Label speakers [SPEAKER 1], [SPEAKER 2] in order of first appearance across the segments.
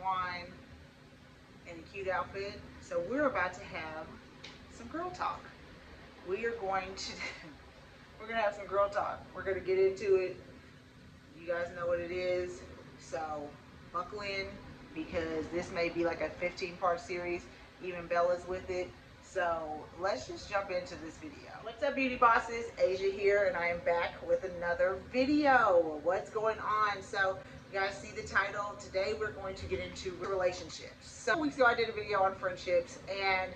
[SPEAKER 1] wine and a cute outfit. So we're about to have some girl talk. We are going to we're gonna have some girl talk. We're gonna get into it. You guys know what it is. So buckle in because this may be like a 15-part series. Even Bella's with it. So let's just jump into this video. What's up, beauty bosses? Asia here, and I am back with another video. What's going on? So you guys see the title. Today we're going to get into relationships. So weeks ago I did a video on friendships and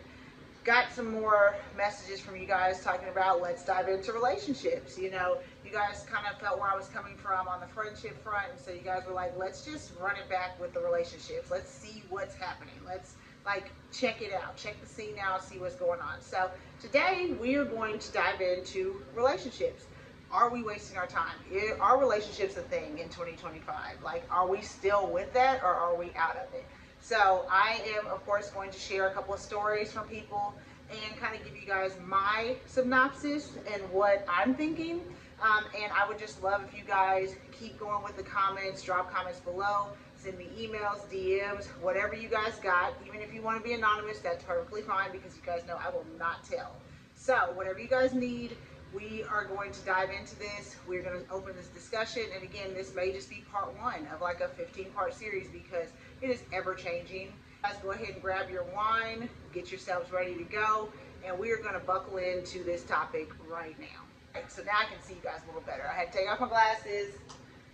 [SPEAKER 1] got some more messages from you guys talking about let's dive into relationships. You know, you guys kind of felt where I was coming from on the friendship front, and so you guys were like, let's just run it back with the relationships. Let's see what's happening. Let's like check it out, check the scene out, see what's going on. So today we are going to dive into relationships. Are we wasting our time? Are relationships a thing in 2025? Like, are we still with that, or are we out of it? So I am, of course, going to share a couple of stories from people and kind of give you guys my synopsis and what I'm thinking. And I would just love if you guys keep going with the comments, drop comments below, send me emails, DMs, whatever you guys got. Even if you want to be anonymous, that's perfectly fine because you guys know I will not tell. So whatever you guys need, we are going to dive into this. We're going to open this discussion. And again, this may just be part one of like a 15-part series because it is ever changing. Guys, go ahead and grab your wine, get yourselves ready to go, and we are going to buckle into this topic right now. Right, so now I can see you guys a little better. I had to take off my glasses.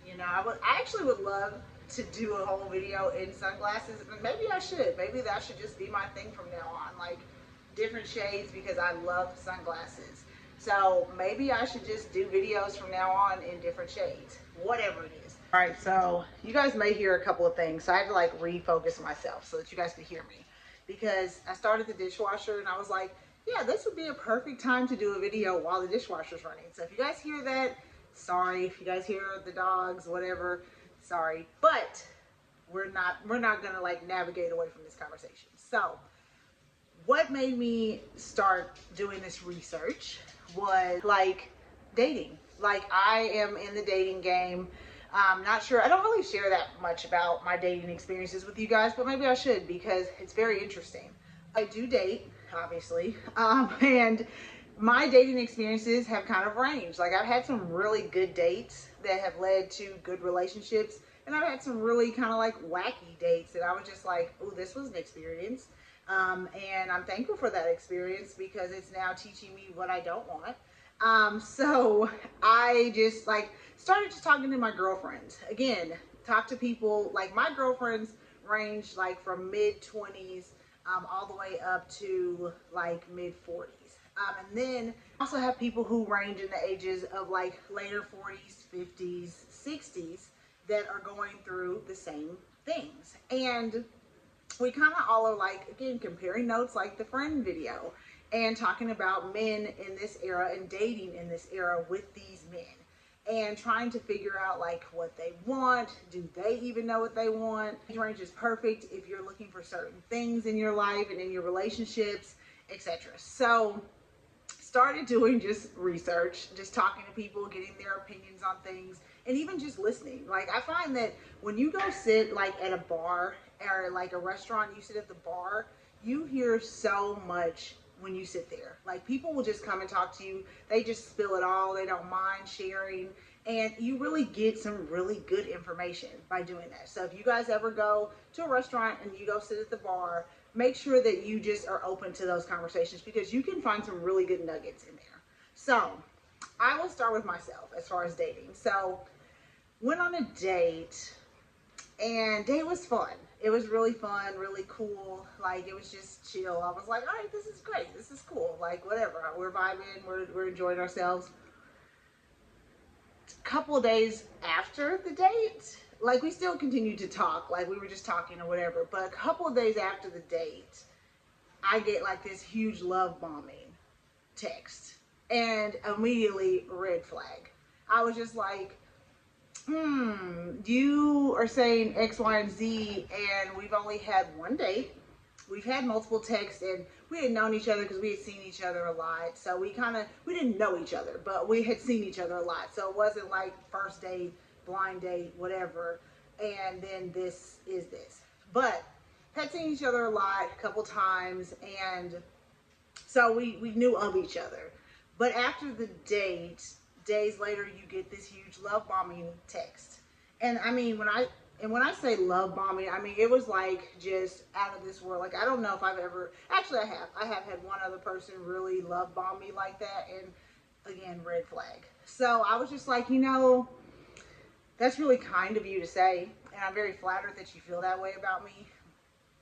[SPEAKER 1] You know, I actually would love to do a whole video in sunglasses, but maybe I should. Maybe that should just be my thing from now on, like different shades, because I love sunglasses. So maybe I should just do videos from now on in different shades, whatever it is. All right, so you guys may hear a couple of things. So I had to like refocus myself so that you guys could hear me, because I started the dishwasher and I was like, yeah, this would be a perfect time to do a video while the dishwasher's running. So if you guys hear that, sorry. If you guys hear the dogs, whatever, sorry. But we're not gonna like navigate away from this conversation. So what made me start doing this research was like dating. Like, I am in the dating game. I'm not sure, I don't really share that much about my dating experiences with you guys, but maybe I should because it's very interesting. I do date, obviously, and my dating experiences have kind of ranged. Like, I've had some really good dates that have led to good relationships, and I've had some really kind of like wacky dates that I was just like, oh, this was an experience. And I'm thankful for that experience because it's now teaching me what I don't want. So I just like started just talking to my girlfriends. Again, talk to people, like my girlfriends range like from mid-20s all the way up to like mid-40s. And then I also have people who range in the ages of like later 40s, 50s, 60s that are going through the same things. And we kind of all are like, again, comparing notes like the friend video and talking about men in this era and dating in this era with these men and trying to figure out like what they want. Do they even know what they want? Age range is perfect if you're looking for certain things in your life and in your relationships, etc. So started doing just research, just talking to people, getting their opinions on things, and even just listening. Like, I find that when you go sit like at a bar or like a restaurant, you sit at the bar, you hear so much when you sit there. Like, people will just come and talk to you. They just spill it all. They don't mind sharing. And you really get some really good information by doing that. So if you guys ever go to a restaurant and you go sit at the bar, make sure that you just are open to those conversations because you can find some really good nuggets in there. So I will start with myself as far as dating. So went on a date, and date was fun. It was really fun, really cool. Like, it was just chill. I was like, all right, this is great. This is cool. Like, whatever. We're vibing. We're enjoying ourselves. A couple of days after the date, like, we still continued to talk. Like, we were just talking or whatever. But a couple of days after the date, I get like this huge love bombing text. And immediately, red flag. I was just like, you are saying X, Y, and Z, and we've only had one date. We've had multiple texts, and we had known each other because we had seen each other a lot. So we didn't know each other, but we had seen each other a lot. So it wasn't like first date, blind date, whatever. And then this is this. But had seen each other a lot, a couple times, and so we knew of each other. But after the date, days later, you get this huge love bombing text. And I mean, when I say love bombing, I mean it was like just out of this world. Like I don't know if I've ever actually I have had one other person really love bomb me like that, and again, red flag. So I was just like, that's really kind of you to say, and I'm very flattered that you feel that way about me.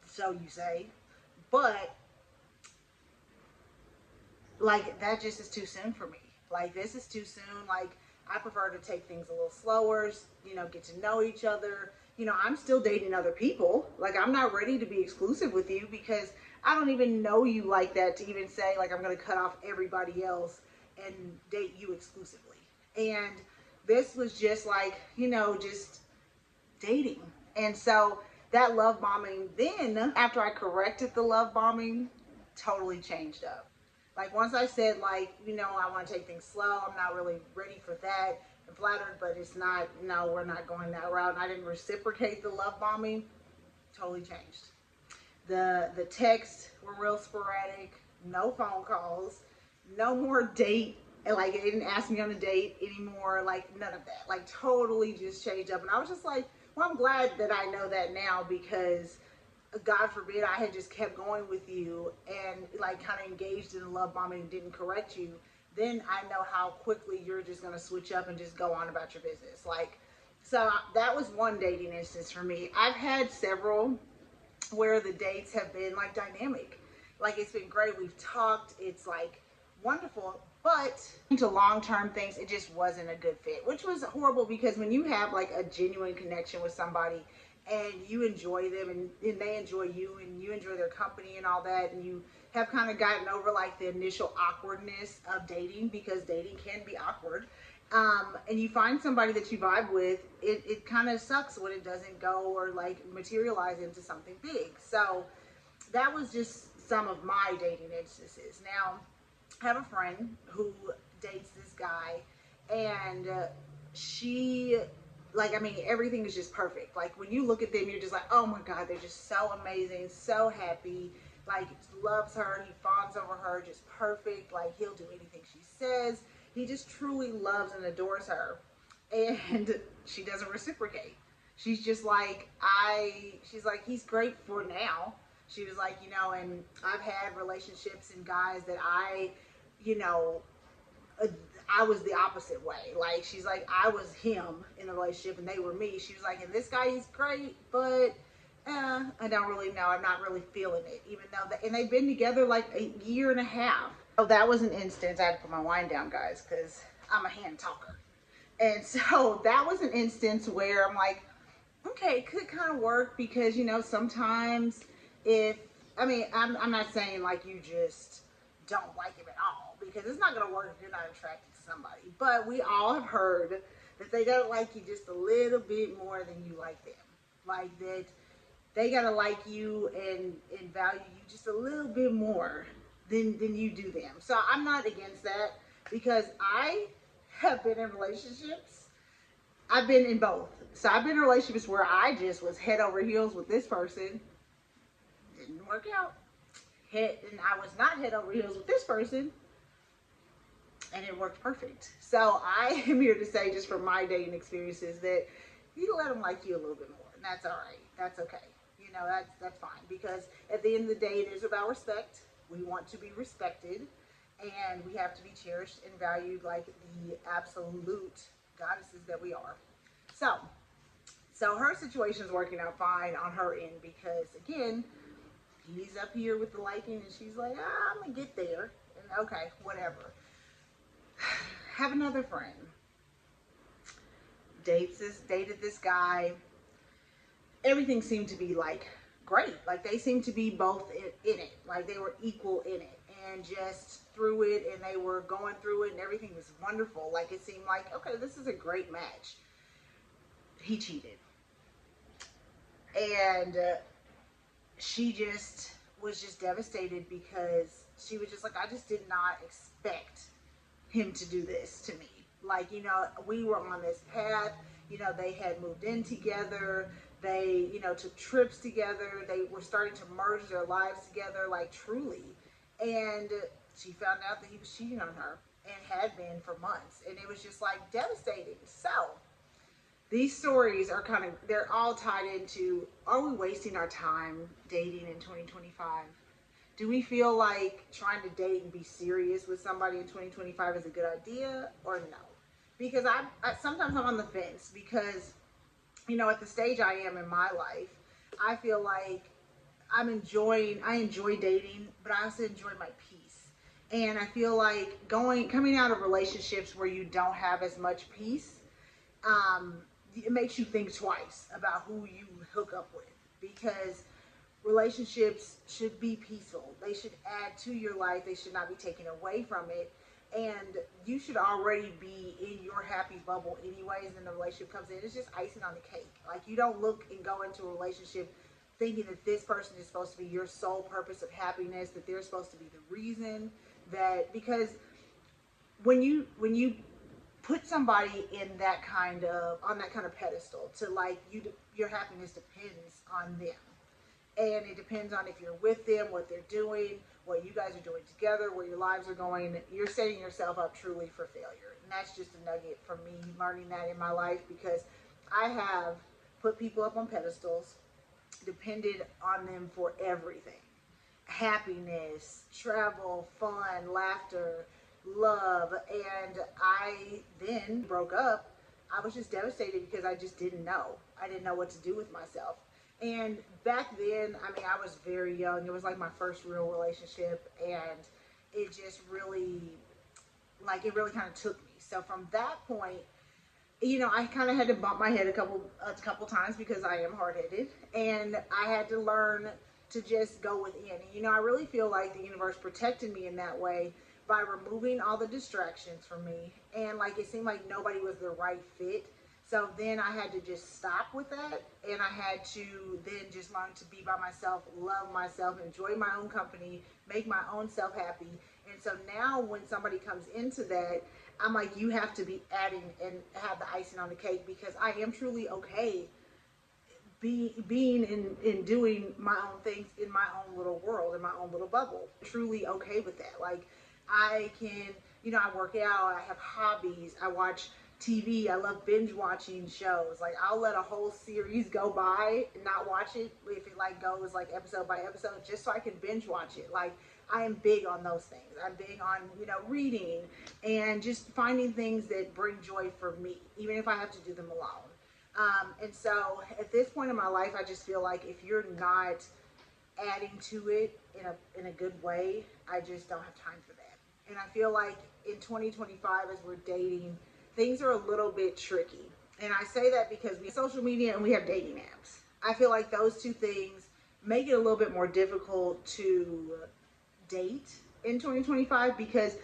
[SPEAKER 1] So you say, but like that just is too soon for me. Like this is too soon. Like I prefer to take things a little slower, get to know each other. I'm still dating other people. Like I'm not ready to be exclusive with you because I don't even know you like that to even say like I'm going to cut off everybody else and date you exclusively. And this was just like, just dating. And so that love bombing, then after I corrected the love bombing, totally changed up. Like once I said like, I want to take things slow, I'm not really ready for that. I'm flattered, but it's not, no, we're not going that route. And I didn't reciprocate the love bombing, totally changed. The texts were real sporadic, no phone calls, no more date. And like it didn't ask me on a date anymore, like none of that. Like totally just changed up. And I was just like, well, I'm glad that I know that now because God forbid I had just kept going with you and like kind of engaged in the love bombing and didn't correct you, then I know how quickly you're just going to switch up and just go on about your business. Like, so that was one dating instance for me. I've had several where the dates have been like dynamic. Like it's been great. We've talked. It's like wonderful. But into long-term things, it just wasn't a good fit, which was horrible because when you have like a genuine connection with somebody and you enjoy them and they enjoy you and you enjoy their company and all that, and you have kind of gotten over like the initial awkwardness of dating, because dating can be awkward, and you find somebody that you vibe with, it kind of sucks when it doesn't go or like materialize into something big. So that was just some of my dating instances. Now, I have a friend who dates this guy, and she, like, I mean, everything is just perfect. Like, when you look at them, you're just like, oh my God, they're just so amazing, so happy. Like, loves her, he fawns over her, just perfect. Like, he'll do anything she says. He just truly loves and adores her. And she doesn't reciprocate. She's just like, she's like, he's great for now. She was like, and I've had relationships and guys that you know, I was the opposite way. Like, she's like, I was him in a relationship and they were me. She was like, and this guy is great, but I don't really know. I'm not really feeling it, even though, and they've been together like a year and a half. So that was an instance. I had to put my wine down, guys, because I'm a hand talker. And so that was an instance where I'm like, okay, it could kind of work because, sometimes I'm not saying like you just don't like him at all, because it's not going to work if you're not attracted to somebody. But we all have heard that they got to like you just a little bit more than you like them. Like that they got to like you and value you just a little bit more than you do them. So I'm not against that, because I have been in relationships. I've been in both. So I've been in relationships where I just was head over heels with this person. Didn't work out. And I was not head over heels with this person. And it worked perfect. So I am here to say, just from my dating experiences, that you let them like you a little bit more. And that's all right. That's okay. That's fine. Because at the end of the day, it is about respect. We want to be respected. And we have to be cherished and valued like the absolute goddesses that we are. So her situation is working out fine on her end, because again, he's up here with the liking and she's like, I'm gonna get there. And okay, whatever. Have another friend. Dated this guy. Everything seemed to be like great. Like they seemed to be both in it. Like they were equal in it. And just through it, and they were going through it, and everything was wonderful. Like it seemed like, okay, this is a great match. He cheated. And she just was just devastated, because she was just like, I just did not expect him to do this to me. Like, we were on this path, they had moved in together, They, took trips together. They were starting to merge their lives together, like truly. And she found out that he was cheating on her and had been for months. And it was just like devastating. So these stories are they're all tied into, are we wasting our time dating in 2025? Do we feel like trying to date and be serious with somebody in 2025 is a good idea or no? Because sometimes I'm on the fence because, at the stage I am in my life, I feel like I enjoy dating, but I also enjoy my peace. And I feel like coming out of relationships where you don't have as much peace, it makes you think twice about who you hook up with, because relationships should be peaceful. They should add to your life. They should not be taken away from it. And you should already be in your happy bubble anyways, and the relationship comes in. It's just icing on the cake. Like, you don't look and go into a relationship thinking that this person is supposed to be your sole purpose of happiness, that they're supposed to be the reason that, because when you put somebody on that kind of pedestal to like your happiness depends on them. And it depends on if you're with them, what they're doing, what you guys are doing together, where your lives are going. You're setting yourself up truly for failure. And that's just a nugget for me, learning that in my life, because I have put people up on pedestals, depended on them for everything. Happiness, travel, fun, laughter, love. And I then broke up. I was just devastated because I just didn't know. I didn't know what to do with myself. And back then, I was very young. It was like my first real relationship, and it just really, it really kind of took me. So from that point, I kind of had to bump my head a couple times because I am hard-headed, and I had to learn to just go within. And, I really feel like the universe protected me in that way by removing all the distractions from me. And it seemed like nobody was the right fit. So then I had to just stop with that, and I had to then just learn to be by myself, love myself, enjoy my own company, make my own self happy. And so now when somebody comes into that, I'm like, you have to be adding and have the icing on the cake, because I am truly okay being in doing my own things in my own little world, in my own little bubble. Truly okay with that. I can, I work out, I have hobbies, I watch TV, I love binge watching shows. I'll let a whole series go by and not watch it if it goes episode by episode, just so I can binge watch it. I am big on those things. I'm big on, reading and just finding things that bring joy for me, even if I have to do them alone. And so at this point in my life, I just feel like if you're not adding to it in a good way, I just don't have time for that. And I feel like in 2025, as we're dating, things are a little bit tricky. And I say that because we have social media and we have dating apps. I feel like those two things make it a little bit more difficult to date in 2025, because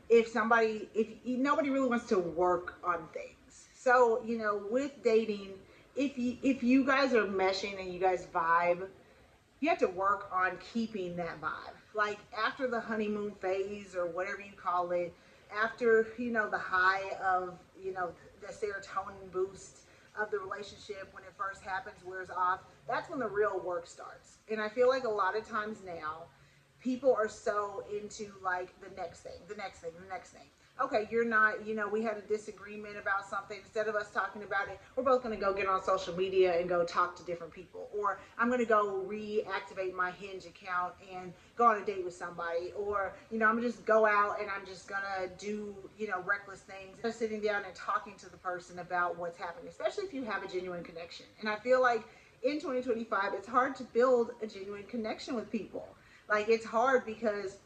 [SPEAKER 1] if nobody really wants to work on things. So, with dating, if you guys are meshing and you guys vibe, you have to work on keeping that vibe. After the honeymoon phase, or whatever you call it, after, the high of, the serotonin boost of the relationship, when it first happens, wears off, that's when the real work starts. And I feel like a lot of times now, people are so into the next thing. Okay, you're not, we had a disagreement about something. Instead of us talking about it, we're both going to go get on social media and go talk to different people. Or I'm going to go reactivate my Hinge account and go on a date with somebody. Or, I'm going to just go out and I'm just going to do, reckless things. Just sitting down and talking to the person about what's happening, especially if you have a genuine connection. And I feel like in 2025, it's hard to build a genuine connection with people. It's hard because,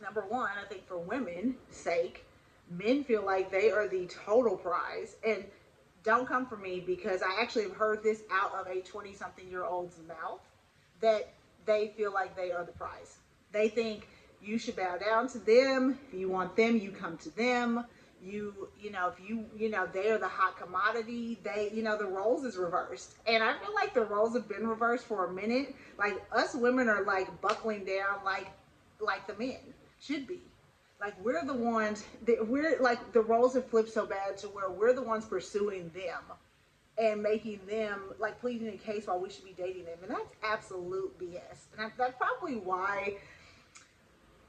[SPEAKER 1] number one, I think for women's sake, men feel like they are the total prize. And don't come for me, because I actually have heard this out of a 20-something-year-old's mouth, that they feel like they are the prize. They think you should bow down to them. If you want them, you come to them. If they are the hot commodity, the roles is reversed. And I feel like the roles have been reversed for a minute. Us women are buckling down like the men should be. We're the ones that the roles have flipped so bad to where we're the ones pursuing them and making them like pleading a case while we should be dating them. And that's absolute BS. And that's probably why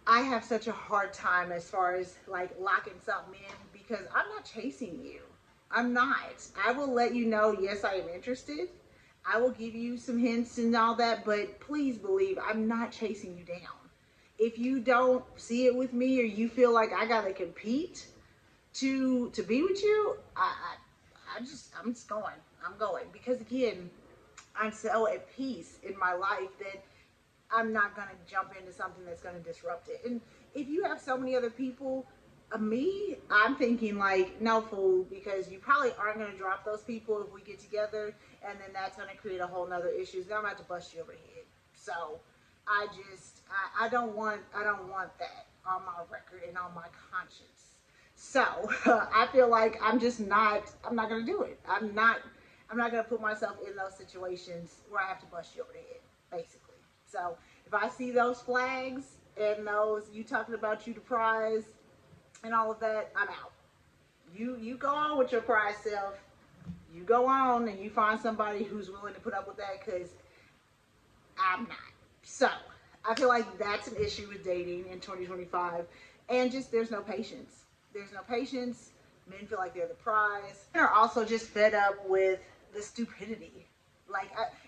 [SPEAKER 1] I have such a hard time as far as like locking something in, because I'm not chasing you. I'm not. I will let you know, yes, I am interested. I will give you some hints and all that, but please believe I'm not chasing you down. If you don't see it with me, or you feel like I gotta compete to be with you, I'm just going. I'm going, because again, I'm so at peace in my life that I'm not going to jump into something that's going to disrupt it. And if you have so many other people, me, I'm thinking like, no, fool, because you probably aren't going to drop those people if we get together, and then that's going to create a whole nother issue. Then I'm about to bust you over the head. So I don't want that on my record and on my conscience. So I feel like I'm not going to do it. I'm not going to put myself in those situations where I have to bust you over the head, basically. So if I see those flags and those, you talking about you the prize and all of that, I'm out. You go on with your prize self. You go on and you find somebody who's willing to put up with that, because I'm not. So I feel like that's an issue with dating in 2025. And just there's no patience. There's no patience. Men feel like they're the prize. Men are also just fed up with the stupidity.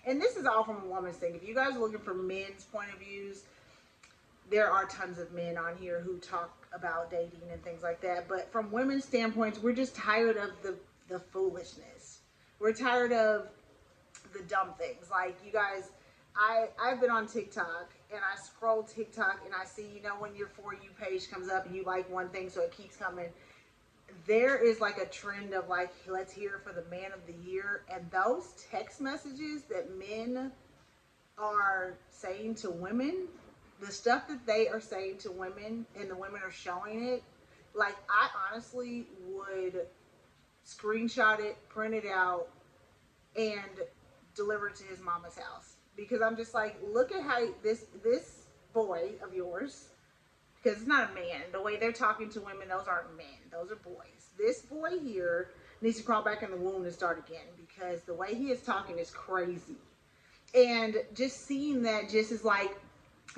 [SPEAKER 1] And this is all from a woman's thing. If you guys are looking for men's point of views, there are tons of men on here who talk about dating and things like that. But from women's standpoints, we're just tired of the foolishness. We're tired of the dumb things. Like, you guys, I've been on TikTok, and I scroll TikTok, and I see, when your For You page comes up and you like one thing, so it keeps coming. There is like a trend of like, let's hear for the man of the year. And those text messages that men are saying to women, the stuff that they are saying to women and the women are showing it, like, I honestly would screenshot it, print it out, and deliver it to his mama's house. Because I'm just like, look at how this boy of yours, because it's not a man. The way they're talking to women, those aren't men. Those are boys. This boy here needs to crawl back in the womb and start again, because the way he is talking is crazy. And just seeing that just is like,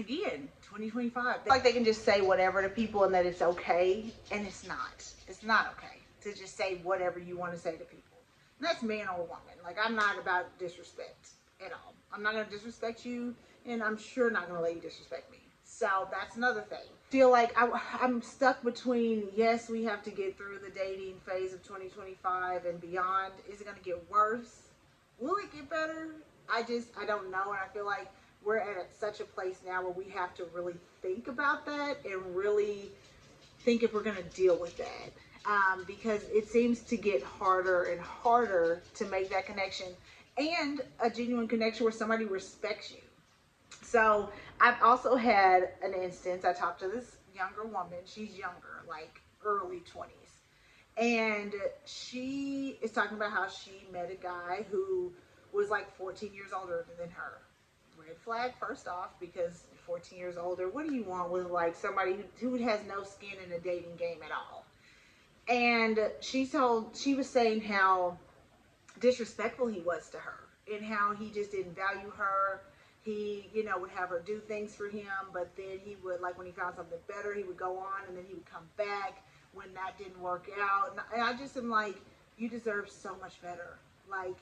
[SPEAKER 1] again, 2025. Like, they can just say whatever to people and that it's okay. And it's not. It's not okay to just say whatever you want to say to people. And that's man or woman. Like, I'm not about disrespect at all. I'm not going to disrespect you, and I'm sure not going to let you disrespect me. So that's another thing. Feel like I'm stuck between, yes, we have to get through the dating phase of 2025 and beyond. Is it going to get worse? Will it get better? I don't know. And I feel like we're at such a place now where we have to really think about that and really think if we're going to deal with that. Because it seems to get harder and harder to make that connection, and a genuine connection where somebody respects you. So I've also had an instance. I talked to this younger woman. She's younger, like early 20s. And she is talking about how she met a guy who was like 14 years older than her. Red flag, first off, because 14 years older, what do you want with like somebody who has no skin in the dating game at all? And she was saying how disrespectful he was to her, and how he just didn't value her. He, would have her do things for him, but then he would, like, when he found something better, he would go on, and then he would come back when that didn't work out. And I just am like, you deserve so much better. Like,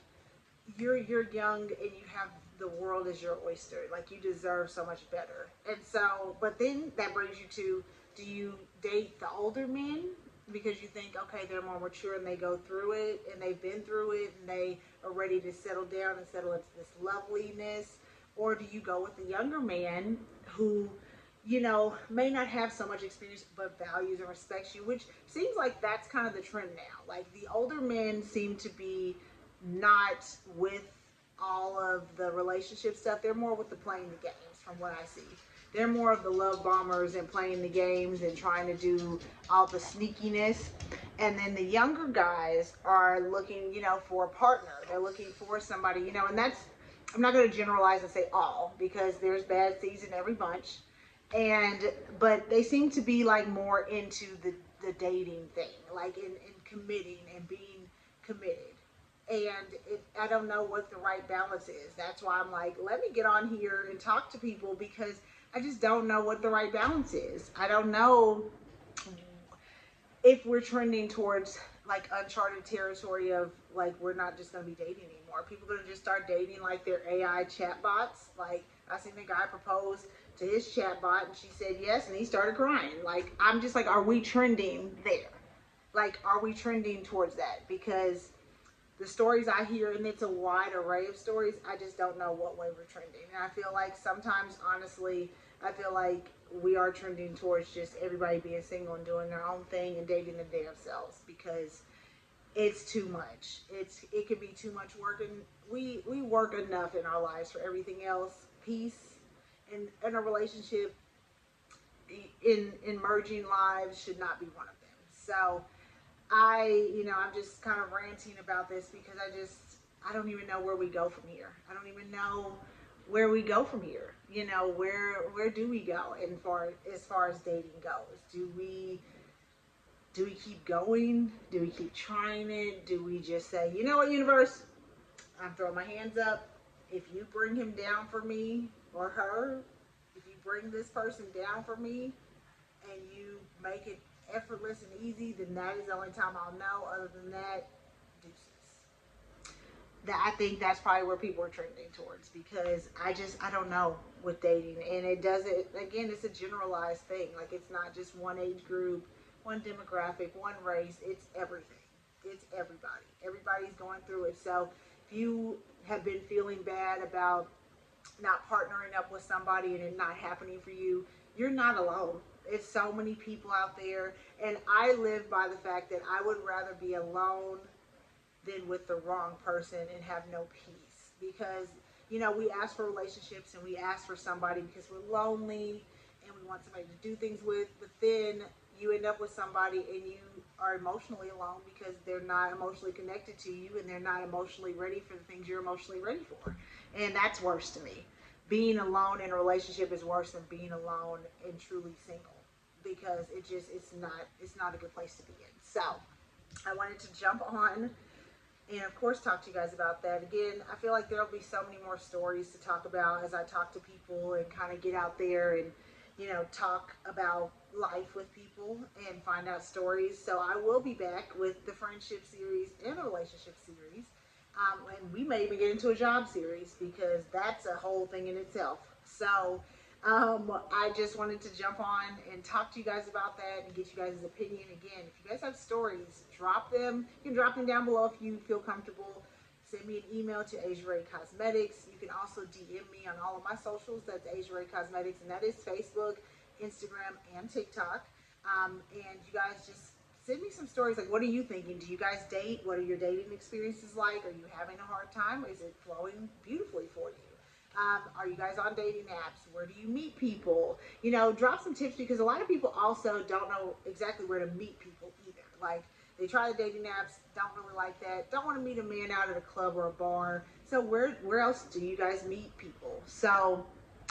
[SPEAKER 1] you're young and you have the world as your oyster. Like, you deserve so much better. And so, but then that brings you to, do you date the older men because you think, okay, they're more mature and they go through it and they've been through it and they are ready to settle down and settle into this loveliness? Or do you go with the younger man who, may not have so much experience but values and respects you, which seems like that's kind of the trend now. Like, the older men seem to be not with all of the relationship stuff. They're more with the playing the games, from what I see. They're more of the love bombers and playing the games and trying to do all the sneakiness. And then the younger guys are looking, for a partner. They're looking for somebody, and that's, I'm not going to generalize and say all, because there's bad seeds in every bunch. But they seem to be like more into the dating thing, like in committing and being committed. and I don't know what the right balance is. That's why I'm like, let me get on here and talk to people, because I just don't know what the right balance is. I don't know if we're trending towards like uncharted territory of like we're not just gonna be dating anymore. People gonna just start dating like their AI chatbots. Like I seen the guy propose to his chatbot and she said yes and he started crying. Like I'm just like, are we trending there? Like are we trending towards that? Because the stories I hear, and it's a wide array of stories, I just don't know what way we're trending. And I feel like sometimes, honestly, I feel like we are trending towards just everybody being single and doing their own thing and dating their damn selves, because it's too much. It can be too much work, and we work enough in our lives for everything else. Peace in a relationship, in merging lives should not be one of them. So I'm just kind of ranting about this because I don't even know where we go from here. I don't even know where we go from here. Where do we go? And as far as dating goes, do we keep going? Do we keep trying it? Do we just say, you know what, universe, I'm throwing my hands up. If you bring him down for me or her, if you bring this person down for me, and you make it effortless and easy, then that is the only time I'll know. Other than that, deuces. I think that's probably where people are trending towards, because I don't know with dating, and it doesn't, again, it's a generalized thing. Like it's not just one age group, one demographic, one race. It's everything. It's everybody. Everybody's going through it. So if you have been feeling bad about not partnering up with somebody and it not happening for you, you're not alone. It's so many people out there, and I live by the fact that I would rather be alone than with the wrong person and have no peace. Because we ask for relationships and we ask for somebody because we're lonely and we want somebody to do things with, but then you end up with somebody and you are emotionally alone because they're not emotionally connected to you and they're not emotionally ready for the things you're emotionally ready for. And that's worse to me. Being alone in a relationship is worse than being alone and truly single, because it's not a good place to be in. So I wanted to jump on and of course talk to you guys about that. Again, I feel like there'll be so many more stories to talk about as I talk to people and kind of get out there and talk about life with people and find out stories. So I will be back with the friendship series and a relationship series, and we may even get into a job series, because that's a whole thing in itself. So I just wanted to jump on and talk to you guys about that and get you guys' opinion. Again, if you guys have stories, drop them. You can drop them down below if you feel comfortable. Send me an email to Asia Ray Cosmetics. You can also DM me on all of my socials. That's Asia Ray Cosmetics, and that is Facebook, Instagram, and TikTok. And you guys just send me some stories. Like, what are you thinking? Do you guys date? What are your dating experiences like? Are you having a hard time? Is it flowing beautifully for you? Are you guys on dating apps? Where do you meet people? Drop some tips, because a lot of people also don't know exactly where to meet people either. Like, they try the dating apps, don't really like that, don't want to meet a man out at a club or a bar. So where else do you guys meet people? So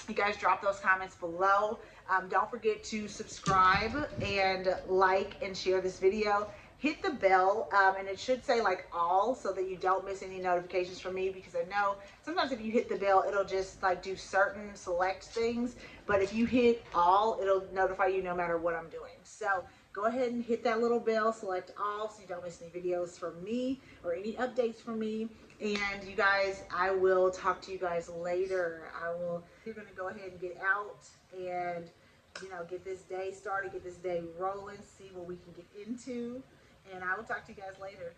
[SPEAKER 1] you guys drop those comments below. Don't forget to subscribe and like and share this video. Hit the bell, and it should say like all, so that you don't miss any notifications from me, because I know sometimes if you hit the bell, it'll just like do certain select things, but if you hit all, it'll notify you no matter what I'm doing. So go ahead and hit that little bell, select all, so you don't miss any videos from me or any updates from me. And you guys, I will talk to you guys later. You're gonna go ahead and get out and get this day started, get this day rolling, see what we can get into, and I will talk to you guys later.